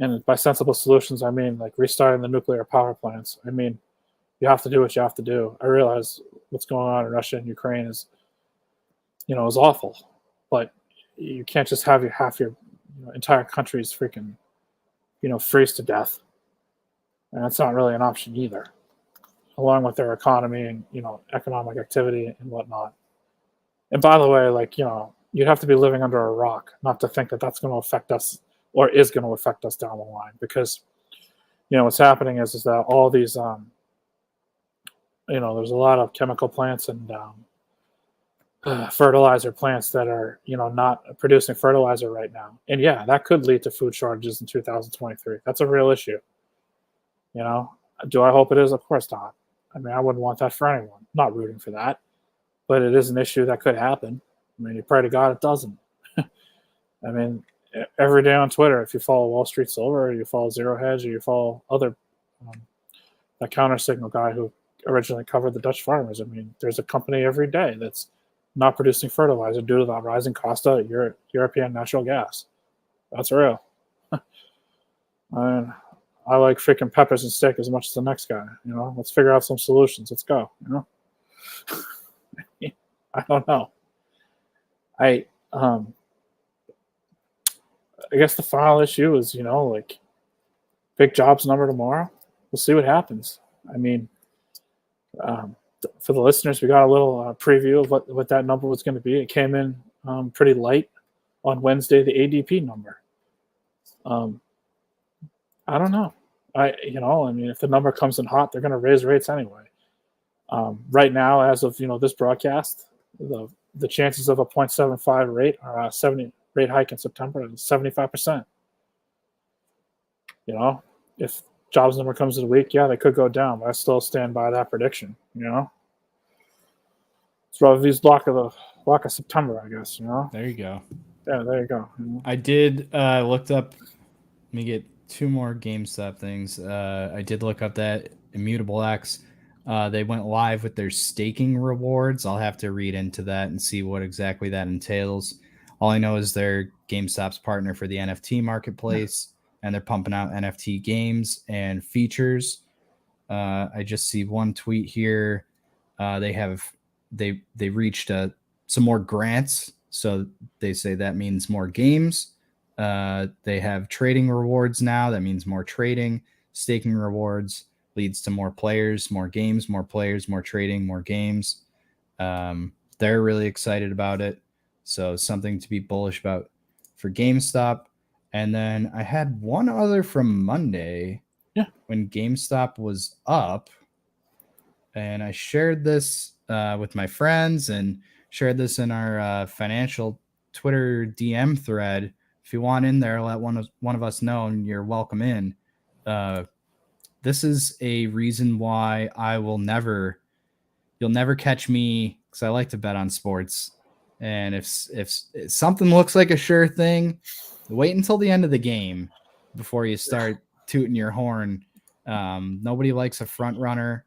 And by sensible solutions, I mean like restarting the nuclear power plants. I mean, you have to do what you have to do. I realize what's going on in Russia and Ukraine is awful, but you can't just have half your entire country's freaking, freeze to death. And that's not really an option either, along with their economy and, economic activity and whatnot. And by the way, like, you'd have to be living under a rock not to think that that's going to affect us, or is going to affect us down the line, because, what's happening is that all these, there's a lot of chemical plants and fertilizer plants that are, not producing fertilizer right now. And yeah, that could lead to food shortages in 2023. That's a real issue. Do I hope it is? Of course not. I mean, I wouldn't want that for anyone. I'm not rooting for that, but it is an issue that could happen. I mean, you pray to God it doesn't. I mean, every day on Twitter, if you follow Wall Street Silver, or you follow Zero Hedge, or you follow other, that Counter Signal guy who originally covered the Dutch farmers, I mean, there's a company every day that's not producing fertilizer due to the rising cost of European natural gas. That's real. I like freaking peppers and steak as much as the next guy. Let's figure out some solutions. Let's go. I don't know. I guess the final issue is, like, big jobs number tomorrow. We'll see what happens. I mean, for the listeners, we got a little preview of what that number was going to be. It came in pretty light on Wednesday, the ADP number. I don't know. If the number comes in hot, they're going to raise rates anyway. Right now, as of this broadcast, the chances of a 0.75 rate or a 70 rate hike in September is 75%. If jobs number comes in a week, yeah, they could go down, but I still stand by that prediction. It's Ravi's block of September, I guess. There you go. Yeah, there you go. I did looked up. Let me get two more GameStop things. I did look up that Immutable X. They went live with their staking rewards. I'll have to read into that and see what exactly that entails. All I know is they're GameStop's partner for the NFT marketplace, and they're pumping out NFT games and features. I just see one tweet here. They reached some more grants, so they say that means more games. They have trading rewards now. That means more trading. Staking rewards leads to more players, more games, more players, more trading, more games. They're really excited about it. So something to be bullish about for GameStop. And then I had one other from Monday when GameStop was up. And I shared this with my friends and shared this in our financial Twitter DM thread. If you want in there, let one of us know, and you're welcome in. This is a reason why you'll never catch me because I like to bet on sports. And if something looks like a sure thing, wait until the end of the game before you start tooting your horn. Nobody likes a front runner.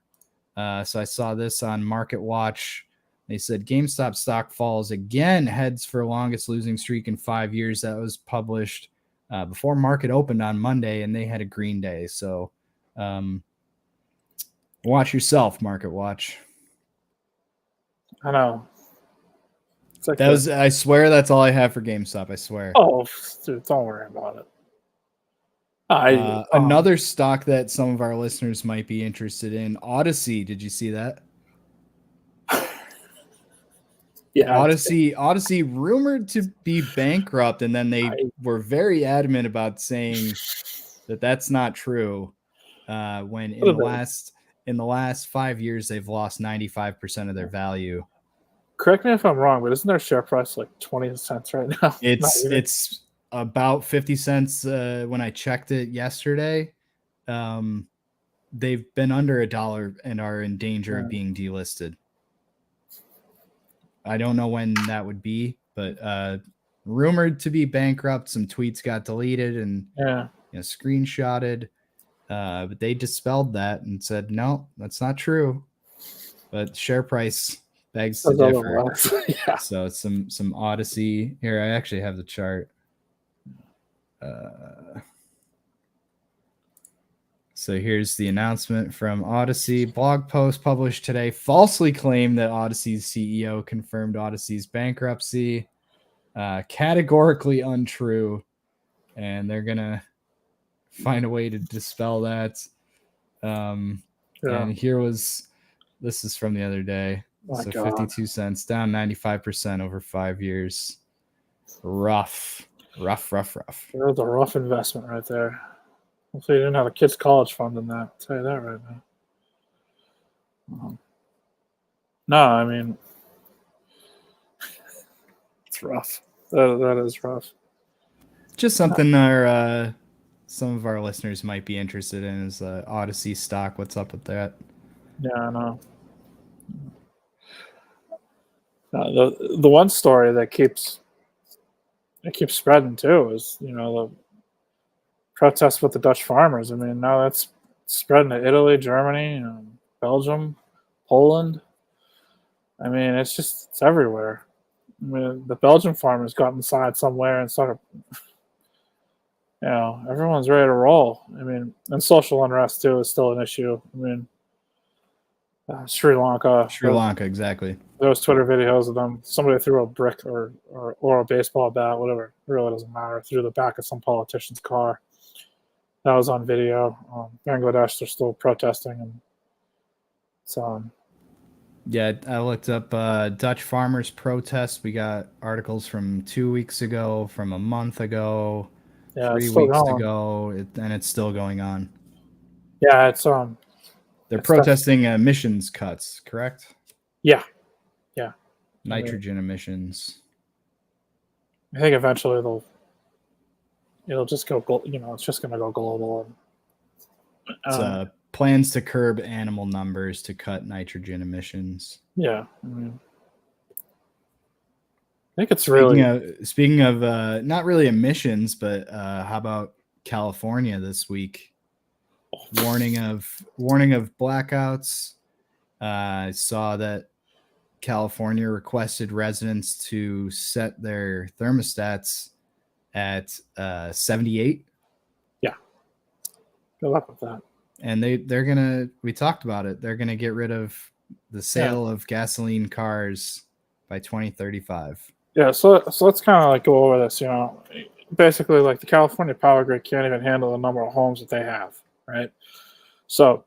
So I saw this on Market Watch. They said GameStop stock falls again, heads for longest losing streak in 5 years. That was published before market opened on Monday, and they had a green day. So watch yourself, Market Watch. I know. It's like I swear that's all I have for GameStop. I swear. Oh, dude, don't worry about it. Another stock that some of our listeners might be interested in, Odyssey. Did you see that? Yeah, Odyssey rumored to be bankrupt, and then they were very adamant about saying that that's not true. When in the last 5 years they've lost 95% of their value. Correct me if I'm wrong, but isn't their share price like 20 cents right now? It's about 50 cents when I checked it yesterday. They've been under $1 and are in danger of being delisted. I don't know when that would be, but rumored to be bankrupt. Some tweets got deleted and screenshotted, but they dispelled that and said, no, that's not true. But share price begs to differ. Yeah. So some Odyssey here. I actually have the chart. So here's the announcement from Odyssey. Blog post published today falsely claimed that Odyssey's CEO confirmed Odyssey's bankruptcy. Categorically untrue. And they're going to find a way to dispel that. And this is from the other day. So 52 cents, down 95% over 5 years. Rough. That was a rough investment right there. Hopefully you didn't have a kid's college fund in that. I'll tell you that right now. No, I mean, it's rough. That is rough. Just something some of our listeners might be interested in is Odyssey stock. What's up with that? Yeah, I know. The one story that keeps spreading too is the protests with the Dutch farmers. I mean, now that's spreading to Italy, Germany, Belgium, Poland. I mean, it's everywhere. I mean, the Belgian farmers got inside somewhere and started. Everyone's ready to roll. I mean, and social unrest too is still an issue. I mean, Sri Lanka, exactly. Those Twitter videos of them, somebody threw a brick or a baseball bat, whatever, it really doesn't matter, through the back of some politician's car. That was on video. Bangladesh, they're still protesting, and so. Yeah, I looked up Dutch farmers protest. We got articles from 2 weeks ago, from a month ago, 3 weeks ago, and it's still going on. Yeah, it's They're protesting emissions cuts, correct? Yeah. Nitrogen emissions. I think eventually it'll just go. It's just going to go global. It's plans to curb animal numbers to cut nitrogen emissions. Yeah, I mean, I think it's really speaking of not really emissions, but how about California this week? Warning of blackouts. I saw that California requested residents to set their thermostats at 78. Yeah, good luck with that. And they're gonna. We talked about it. They're gonna get rid of the sale of gasoline cars by 2035. Yeah, so let's kind of go over this. Basically, the California power grid can't even handle the number of homes that they have, right? So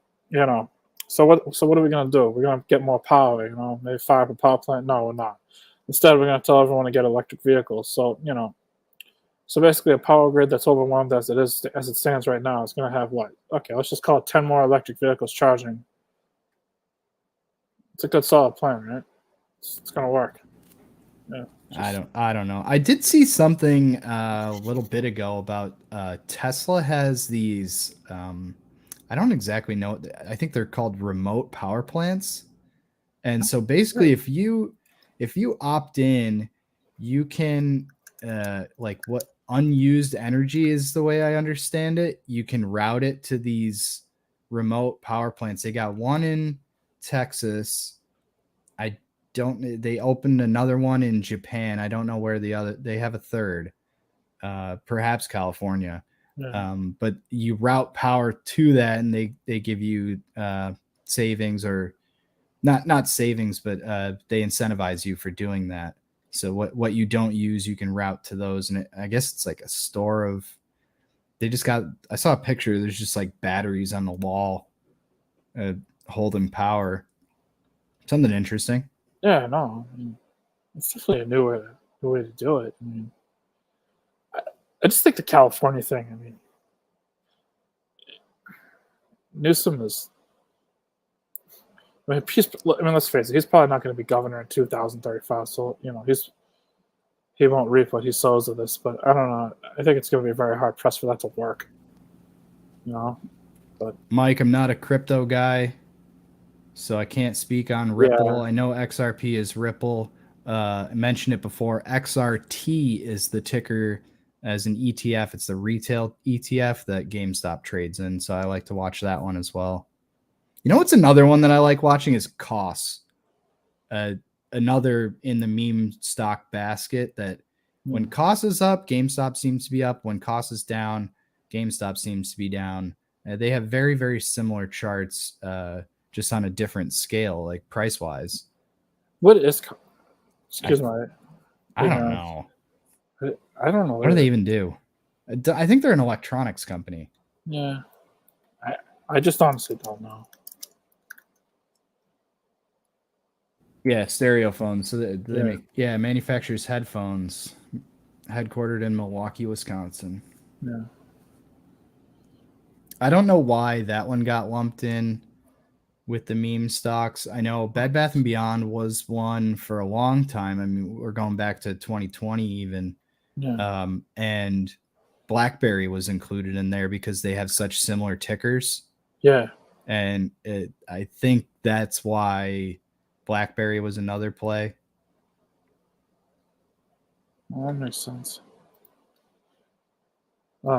so what are we gonna do? We're gonna get more power, maybe fire up a power plant? No, we're not. Instead, we're gonna tell everyone to get electric vehicles. So so basically, a power grid that's overwhelmed as it stands right now is gonna have what? Okay, let's just call it 10 more electric vehicles charging. It's a good solid plan, right? It's gonna work. Yeah. I don't know. I did see something a little bit ago about Tesla has these. I don't exactly know. I think they're called remote power plants, And so basically, if you opt in, you can like what unused energy is the way I understand it. You can route it to these remote power plants. They got one in Texas. They opened another one in Japan. I don't know where they have a third, perhaps California. Yeah. But you route power to that, and they give you savings, or not savings, but they incentivize you for doing that. So what you don't use, you can route to those. And I guess it's like a store of, I saw a picture. There's just like batteries on the wall holding power. Something interesting. Yeah, no, I mean, it's definitely a new way to do it. I mean, I just think the California thing. I mean, Newsom is. I mean, let's face it. He's probably not going to be governor in 2035. So he won't reap what he sows of this. But I don't know. I think it's going to be very hard pressed for that to work. But Mike, I'm not a crypto guy, so I can't speak on Ripple. Yeah. I know XRP is Ripple. I mentioned it before. XRT is the ticker as an ETF. It's the retail ETF that GameStop trades in. So I like to watch that one as well. You know what's another one that I like watching is COS. Another in the meme stock basket that when COS is up, GameStop seems to be up. When COS is down, GameStop seems to be down. They have very, very similar charts, just on a different scale, like price wise. What is? Excuse me. I don't know. I don't know. What do they even do? I think they're an electronics company. Yeah. I just honestly don't know. Yeah, stereo phones. So they make manufactures headphones, headquartered in Milwaukee, Wisconsin. Yeah. I don't know why that one got lumped in with the meme stocks. I know Bed Bath & Beyond was one for a long time. I mean, we're going back to 2020 even. Yeah. And BlackBerry was included in there because they have such similar tickers. Yeah. And I think that's why BlackBerry was another play. Well, that makes sense. We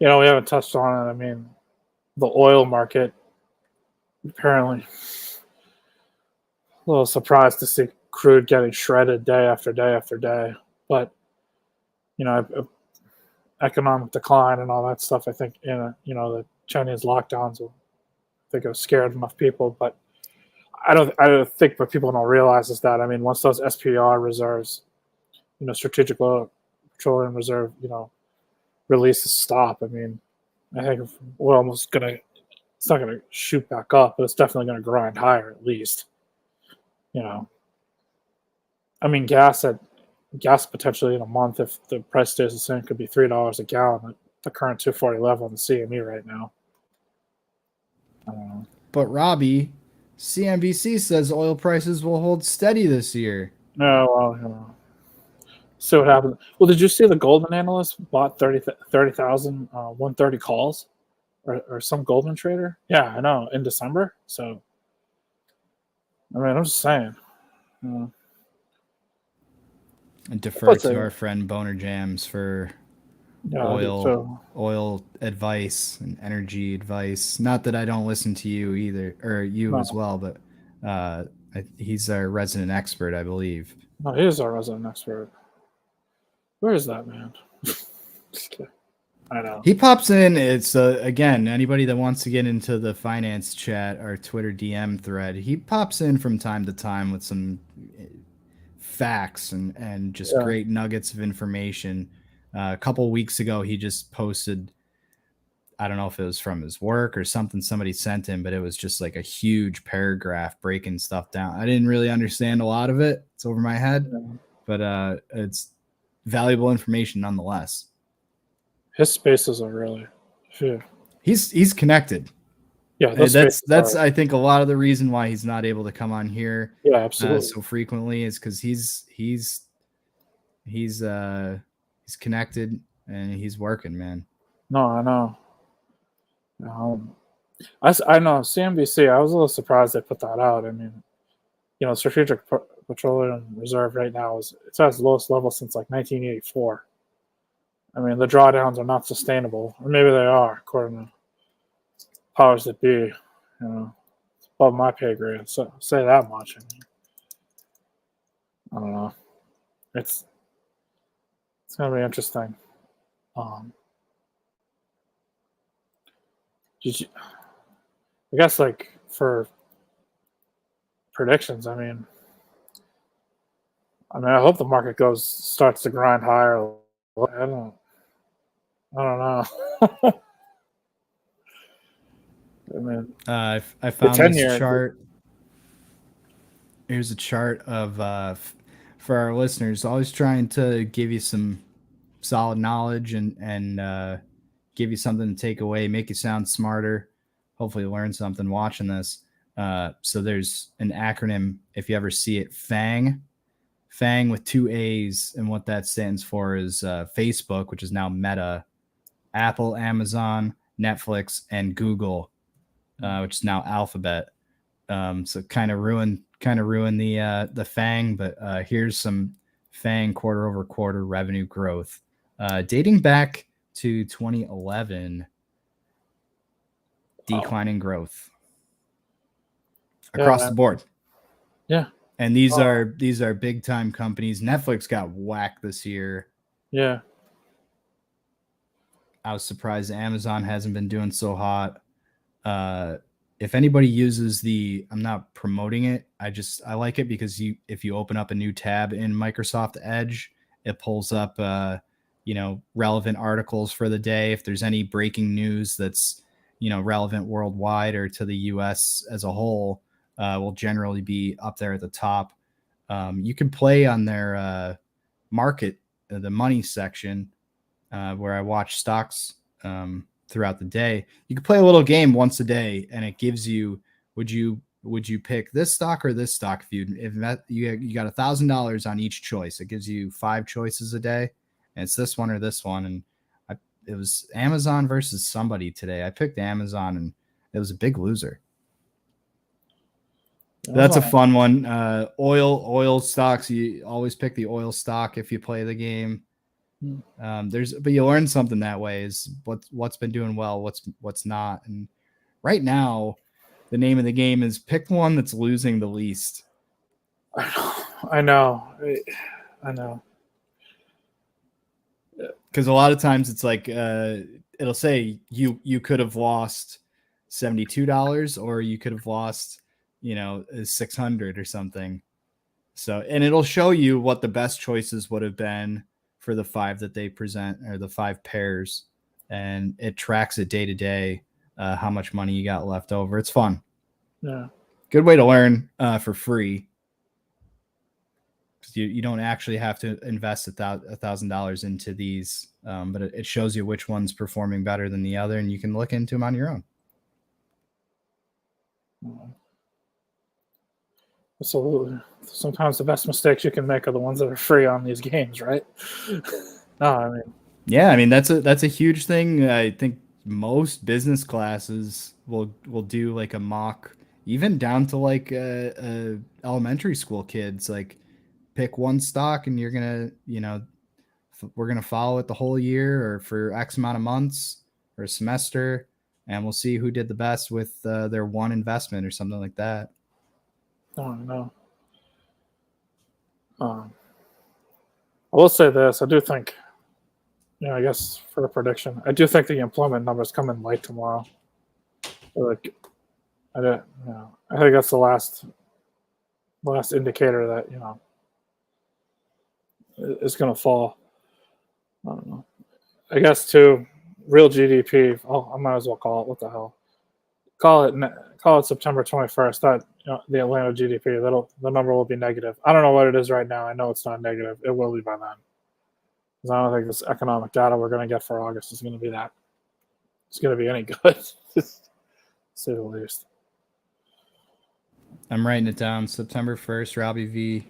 haven't touched on it. I mean, the oil market, apparently, a little surprised to see crude getting shredded day after day after day. But, economic decline and all that stuff, I think, the Chinese lockdowns will, I think, have scared enough people. But I don't think what people don't realize is that, I mean, once those SPR reserves, strategic oil petroleum reserve, releases stop, I mean, I think we're almost it's not gonna shoot back up, but it's definitely gonna grind higher at least. I mean, gas potentially in a month, if the price stays the same, could be $3 a gallon at the current 240 level on the CME right now. I don't know. But Robbie, CNBC says oil prices will hold steady this year. No, well, see what happens. Well, did you see the Goldman analyst bought 30,000 130 calls, or some Goldman trader? Yeah, I know, in December. So, I mean, I'm just saying. And defer to our friend Boner Jams for oil advice and energy advice. Not that I don't listen to you either, or you as well, but he's our resident expert, I believe. No, he is our resident expert. Where is that man? Just kidding. I know. He pops in. It's again, anybody that wants to get into the finance chat or Twitter DM thread, he pops in from time to time with some facts and just great nuggets of information. A couple weeks ago, he just posted, I don't know if it was from his work or something somebody sent him, but it was just like a huge paragraph breaking stuff down. I didn't really understand a lot of it. It's over my head, but it's valuable information nonetheless. His spaces are really, he's connected. Yeah, that's I think a lot of the reason why he's not able to come on here so frequently is because he's connected and he's working, man. No, I know. I know CNBC. I was a little surprised they put that out. I mean, Strategic Petroleum Reserve right now it's at its lowest level since like 1984. I mean, the drawdowns are not sustainable, or maybe they are, according to powers that be. It's above my pay grade. So say that much. I mean, I don't know. It's gonna be interesting. I guess like for predictions, I mean, I hope the market starts to grind higher. I don't know. I mean, I found this 10-year chart. Here's a chart of for our listeners. Always trying to give you some solid knowledge and give you something to take away, make you sound smarter. Hopefully, learn something watching this. So there's an acronym if you ever see it, FANG. FANG with 2 A's, and what that stands for is Facebook, which is now Meta, Apple, Amazon, Netflix, and Google, which is now Alphabet. So kind of ruin the FANG, but here's some FANG quarter-over-quarter revenue growth, dating back to 2011. Declining growth across the board. Yeah. And these are big time companies. Netflix got whacked this year. Yeah. I was surprised Amazon hasn't been doing so hot. If anybody uses I'm not promoting it. I like it because if you open up a new tab in Microsoft Edge, it pulls up relevant articles for the day. If there's any breaking news that's relevant worldwide or to the US as a whole, will generally be up there at the top. You can play on their market, the money section, where I watch stocks throughout the day. You can play a little game once a day, and it gives you, would you pick this stock or this stock? If you got $1,000 on each choice, it gives you 5 choices a day, and it's this one or this one. And it was Amazon versus somebody today. I picked Amazon, and it was a big loser. That's a fun one. Oil stocks. You always pick the oil stock if you play the game. But you learn something that way, is what's been doing well, what's not. And right now, the name of the game is pick one that's losing the least. I know. Because a lot of times it's like it'll say you could have lost $72 or you could have lost $600 or something. So, and it'll show you what the best choices would have been for the 5 that they present, or the 5 pairs, and it tracks it day to day how much money you got left over. It's fun. Yeah, good way to learn for free. You don't actually have to invest $1,000 into these, but it shows you which one's performing better than the other, and you can look into them on your own. Absolutely. Sometimes the best mistakes you can make are the ones that are free on these games, right? That's a huge thing. I think most business classes will do like a mock, even down to like elementary school kids, like pick one stock and you're gonna, we're gonna follow it the whole year or for X amount of months or a semester, and we'll see who did the best with their one investment or something like that. Oh no. I will say this: I do think, I guess for a prediction, I do think the employment numbers come in late tomorrow. I think that's the last indicator that is going to fall. I don't know. I guess too, real GDP. Oh, I might as well call it. What the hell? Call it September 21st. That the Atlanta GDP. The number will be negative. I don't know what it is right now. I know it's not negative. It will be by then. Because I don't think this economic data we're going to get for August is going to be that. It's going to be any good, to say the least. I'm writing it down. September 1st. Robbie V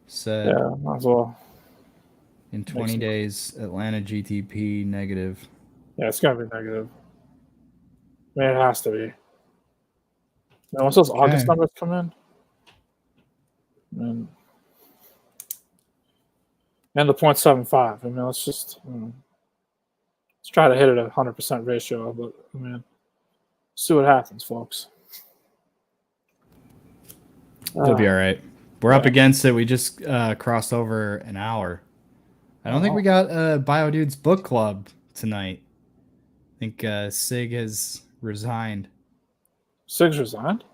said. Yeah, might as well. In 20 days, Atlanta GDP negative. Yeah, it's going to be negative. mean, it has to be. Now, once those August numbers come in, and the 0.75. I mean, let's just let's try to hit it at 100% ratio. But I mean, see what happens, folks. It'll be all right. We're up against it. We just crossed over an hour. I don't think we got Bio Dude's book club tonight. I think Sig has resigned. Sig's resigned?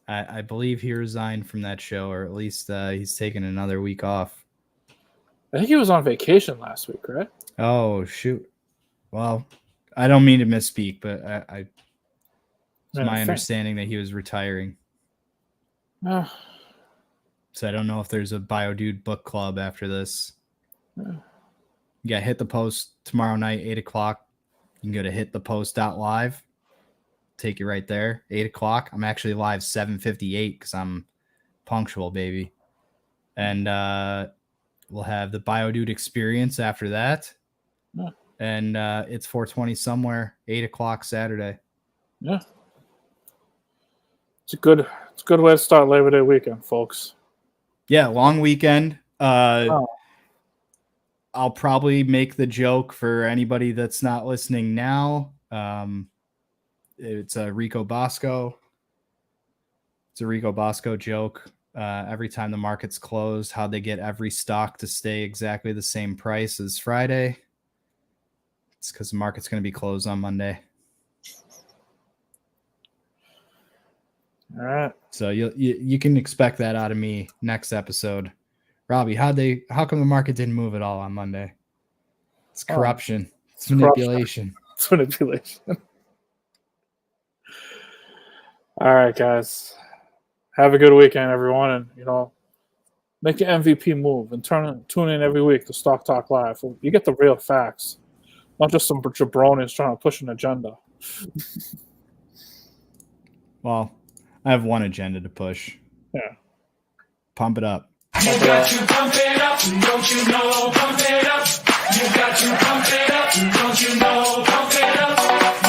I believe he resigned from that show, or at least he's taking another week off. I think he was on vacation last week, right? Oh, shoot. Well, I don't mean to misspeak, but it's my understanding that he was retiring. So I don't know if there's a Bio Dude book club after this. You got Hit the Post tomorrow night, 8 o'clock. You can go to hitthepost.live. Take you right there, 8 o'clock. I'm actually live 7:58 because I'm punctual, baby. And we'll have the Bio Dude experience after that. Yeah. And it's 420 somewhere, 8 o'clock Saturday. Yeah. It's a good way to start Labor Day weekend, folks. Yeah, long weekend. I'll probably make the joke for anybody that's not listening now. It's a Rico Bosco. It's a Rico Bosco joke. Every time the market's closed, how they get every stock to stay exactly the same price as Friday. It's because the market's going to be closed on Monday. All right. So you can expect that out of me next episode. Robbie, how come the market didn't move at all on Monday? It's corruption. It's manipulation. It's manipulation. All right, guys. Have a good weekend, everyone, and make the MVP move and tune in every week to Stock Talk Live. You get the real facts, not just some jabronis trying to push an agenda. Well, I have one agenda to push. Yeah. Pump it up. You got to pump it up, don't you know? Pump it up. You got to pump it up, don't you know? Pump it up.